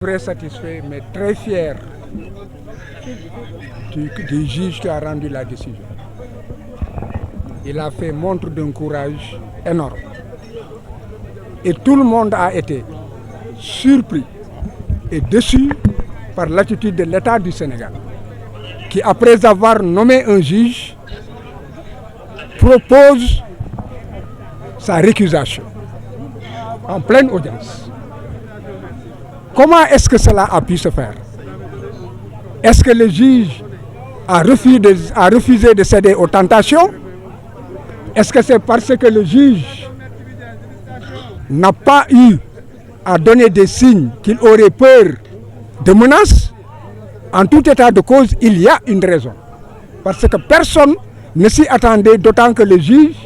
Très satisfait, mais très fier du juge qui a rendu la décision. Il a fait montre d'un courage énorme. Et tout le monde a été surpris et déçu par l'attitude de l'État du Sénégal, qui, après avoir nommé un juge, propose sa récusation en pleine audience. Comment est-ce que cela a pu se faire? Est-ce que le juge a refusé de céder aux tentations? Est-ce que c'est parce que le juge n'a pas eu à donner des signes qu'il aurait peur de menaces? En tout état de cause, il y a une raison. Parce que personne ne s'y attendait, d'autant que le juge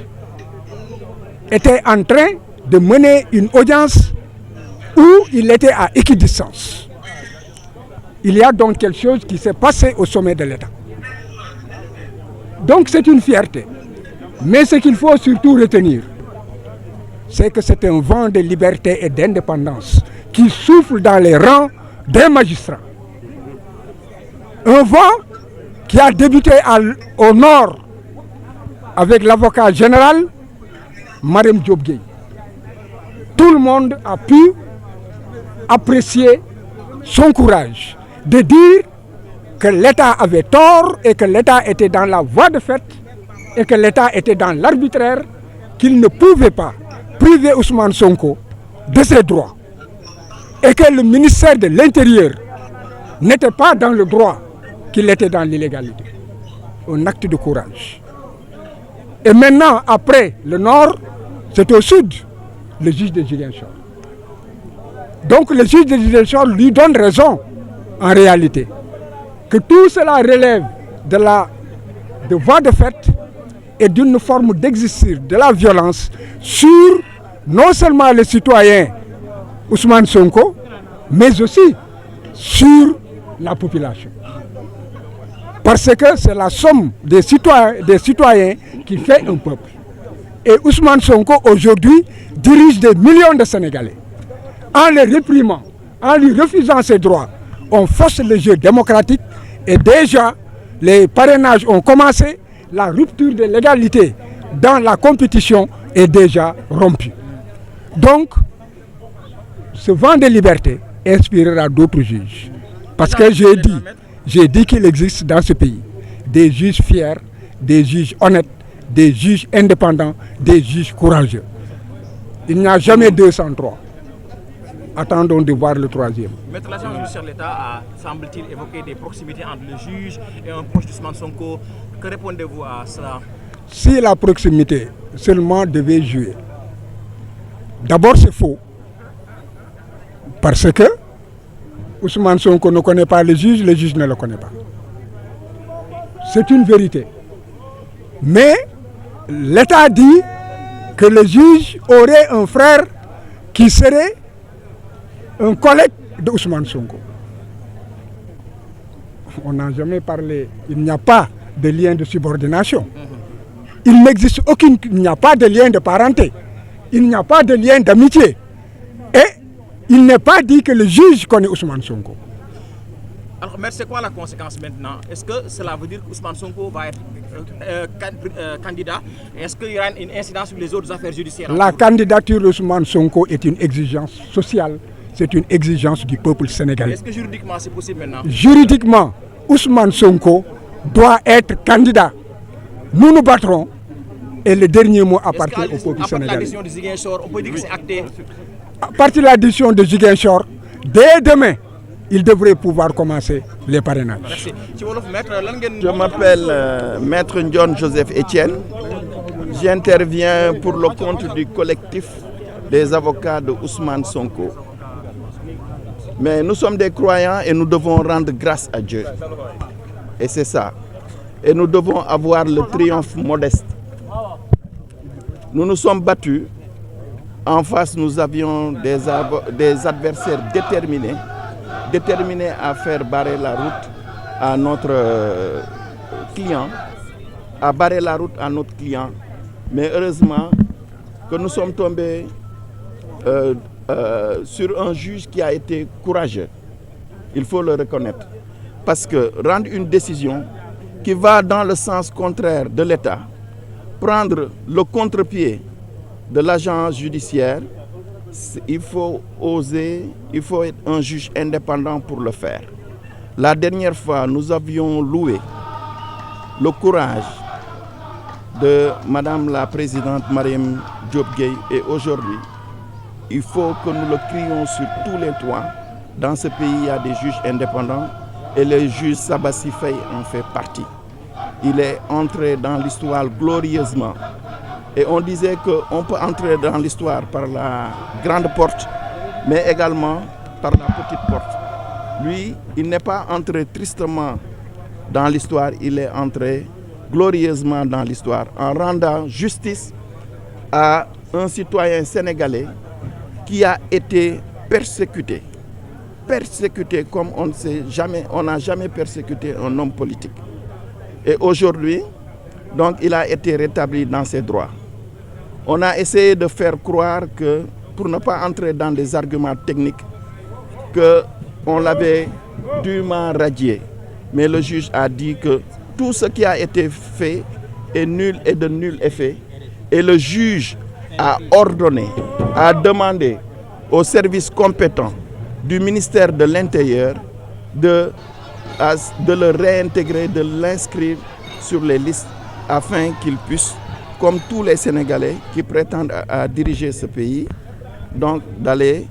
était en train de mener une audience où il était à équidistance. Il y a donc quelque chose qui s'est passé au sommet de l'État. Donc c'est une fierté. Mais ce qu'il faut surtout retenir, c'est que c'est un vent de liberté et d'indépendance qui souffle dans les rangs des magistrats. Un vent qui a débuté au nord avec l'avocat général Marème Diop Gueye. Tout le monde a pu apprécier son courage de dire que l'État avait tort et que l'État était dans la voie de fait et que l'État était dans l'arbitraire, qu'il ne pouvait pas priver Ousmane Sonko de ses droits et que le ministère de l'Intérieur n'était pas dans le droit, qu'il était dans l'illégalité. Un acte de courage. Et maintenant, après le nord, c'est au sud, le juge de Ziguinchor. Donc le juge de Ziguinchor lui donne raison, en réalité, que tout cela relève de voie de fait et d'une forme d'exercice de la violence sur non seulement les citoyens Ousmane Sonko, mais aussi sur la population. Parce que c'est la somme des citoyens qui fait un peuple. Et Ousmane Sonko, aujourd'hui, dirige des millions de Sénégalais. En les réprimant, en lui refusant ses droits, on force le jeu démocratique et déjà, les parrainages ont commencé, la rupture de l'égalité dans la compétition est déjà rompue. Donc, ce vent de liberté inspirera d'autres juges. Parce que j'ai dit qu'il existe dans ce pays des juges fiers, des juges honnêtes, des juges indépendants, des juges courageux. Il n'y a jamais 203. Attendons de voir le troisième. Maître l'agent judiciaire de l'État a, semble-t-il, évoqué des proximités entre le juge et un proche d'Ousmane Sonko. Que répondez-vous à cela? Si la proximité seulement devait jouer, d'abord c'est faux. Parce que Ousmane Sonko ne connaît pas le juge ne le connaît pas. C'est une vérité. Mais l'État dit que le juge aurait un frère qui serait un collègue de Ousmane Sonko. On n'a jamais parlé, il n'y a pas de lien de subordination. Il n'existe il n'y a pas de lien de parenté. Il n'y a pas de lien d'amitié. Et il n'est pas dit que le juge connaît Ousmane Sonko. Alors, mais c'est quoi la conséquence maintenant? Est-ce que cela veut dire qu'Ousmane Sonko va être candidat? Est-ce qu'il y aura une incidence sur les autres affaires judiciaires? La candidature d'Ousmane Sonko est une exigence sociale. C'est une exigence du peuple sénégalais. Est-ce que juridiquement c'est possible maintenant? Juridiquement, Ousmane Sonko doit être candidat. Nous nous battrons et le dernier mot appartient au peuple sénégalais. À partir de la décision de Ziguinchor, on peut dire que c'est acté? À partir de la décision de Ziguinchor, dès demain, il devrait pouvoir commencer les parrainages. Merci. Je m'appelle Maître Ndion Joseph Etienne. J'interviens pour le compte du collectif des avocats de Ousmane Sonko. Mais nous sommes des croyants et nous devons rendre grâce à Dieu. Et c'est ça. Et nous devons avoir le triomphe modeste. Nous nous sommes battus. En face, nous avions des adversaires déterminés à faire barrer la route à notre client, Mais heureusement que nous sommes tombés sur un juge qui a été courageux, Il faut le reconnaître. Parce que rendre une décision qui va dans le sens contraire de l'État, prendre le contre-pied de l'agent judiciaire, il faut oser, il faut être un juge indépendant pour le faire. La dernière fois, nous avions loué le courage de Madame la Présidente Marième Diop Gueye et aujourd'hui, il faut que nous le crions sur tous les toits. Dans ce pays, il y a des juges indépendants et le juge Sabassi Faye en fait partie. Il est entré dans l'histoire glorieusement. Et on disait qu'on peut entrer dans l'histoire par la grande porte, mais également par la petite porte. Lui, il n'est pas entré tristement dans l'histoire, il est entré glorieusement dans l'histoire en rendant justice à un citoyen sénégalais qui a été persécuté. Persécuté comme on n'a jamais persécuté un homme politique. Et aujourd'hui, donc, il a été rétabli dans ses droits. On a essayé de faire croire que, pour ne pas entrer dans des arguments techniques, qu'on l'avait dûment radié. Mais le juge a dit que tout ce qui a été fait est nul et de nul effet. Et le juge a ordonné, a demandé aux services compétents du ministère de l'Intérieur de le réintégrer, de l'inscrire sur les listes afin qu'il puisse, comme tous les Sénégalais qui prétendent à diriger ce pays, donc d'aller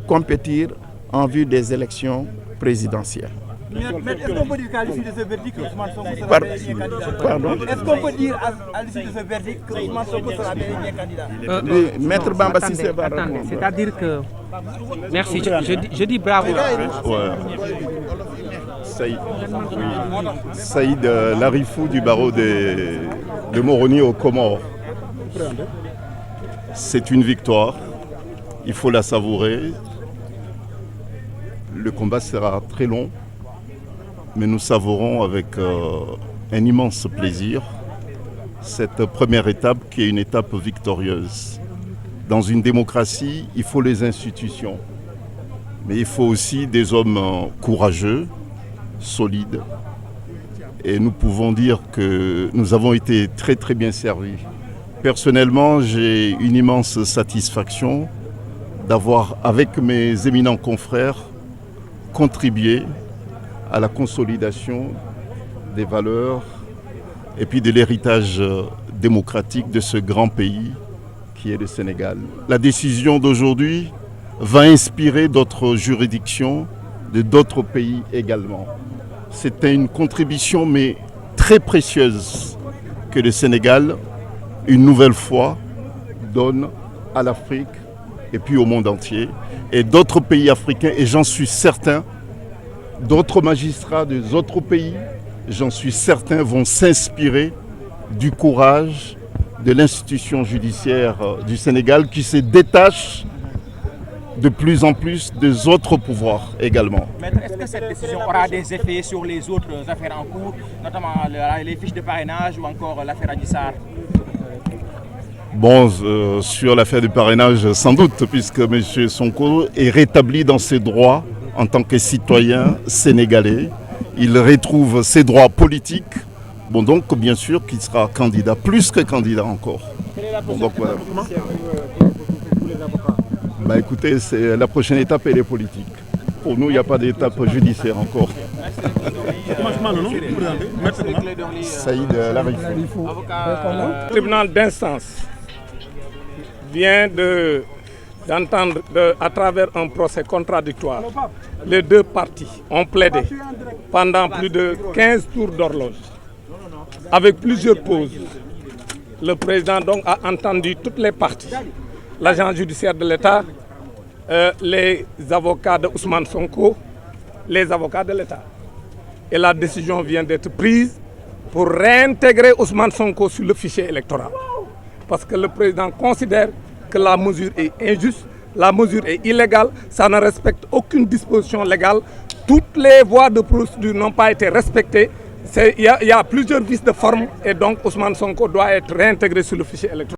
compétir en vue des élections présidentielles. Mais est-ce qu'on peut dire qu'à l'issue de ce verdict, Ousmane Sonko sera bel et bien candidat? Pardon? Est-ce qu'on peut dire à l'issue de ce verdict que Ousmane Sonko sera bel et bien candidat? Oui, Maître Bamba Cissé va attendez, répondre. c'est-à-dire que... Merci, je dis bravo. Ouais. Saïd Larifou du barreau de Moroni aux Comores. C'est une victoire, il faut la savourer. Le combat sera très long, mais nous savourons avec un immense plaisir cette première étape qui est une étape victorieuse. Dans une démocratie, il faut les institutions, mais il faut aussi des hommes courageux, solides. Et nous pouvons dire que nous avons été très très bien servis. Personnellement, j'ai une immense satisfaction d'avoir, avec mes éminents confrères, contribué à la consolidation des valeurs et puis de l'héritage démocratique de ce grand pays qui est le Sénégal. La décision d'aujourd'hui va inspirer d'autres juridictions de d'autres pays également. C'était une contribution mais très précieuse que le Sénégal, une nouvelle fois, donne à l'Afrique et puis au monde entier. Et d'autres pays africains, et j'en suis certain, d'autres magistrats des autres pays, j'en suis certain, vont s'inspirer du courage de l'institution judiciaire du Sénégal qui se détache de plus en plus des autres pouvoirs également. Maître, est-ce que cette décision aura des effets sur les autres affaires en cours, notamment les fiches de parrainage ou encore l'affaire Adji Sarr? Bon, sur l'affaire du parrainage, sans doute, puisque M. Sonko est rétabli dans ses droits en tant que citoyen sénégalais. Il retrouve ses droits politiques. Bon, donc, bien sûr qu'il sera candidat, plus que candidat encore. Bon, donc, voilà. Bah, écoutez, la prochaine étape, elle est politique. Pour nous, il n'y a pas d'étape judiciaire encore. Saïd Larifou. Le tribunal d'instance vient d'entendre à travers un procès contradictoire. Les deux parties ont plaidé pendant plus de 15 tours d'horloge, avec plusieurs pauses. Le président donc a entendu toutes les parties, l'agent judiciaire de l'État, les avocats de Ousmane Sonko, les avocats de l'État. Et la décision vient d'être prise pour réintégrer Ousmane Sonko sur le fichier électoral. Parce que le président considère que la mesure est injuste, la mesure est illégale, ça ne respecte aucune disposition légale. Toutes les voies de procédure n'ont pas été respectées. Il y a plusieurs vices de forme et donc Ousmane Sonko doit être réintégré sur le fichier électoral.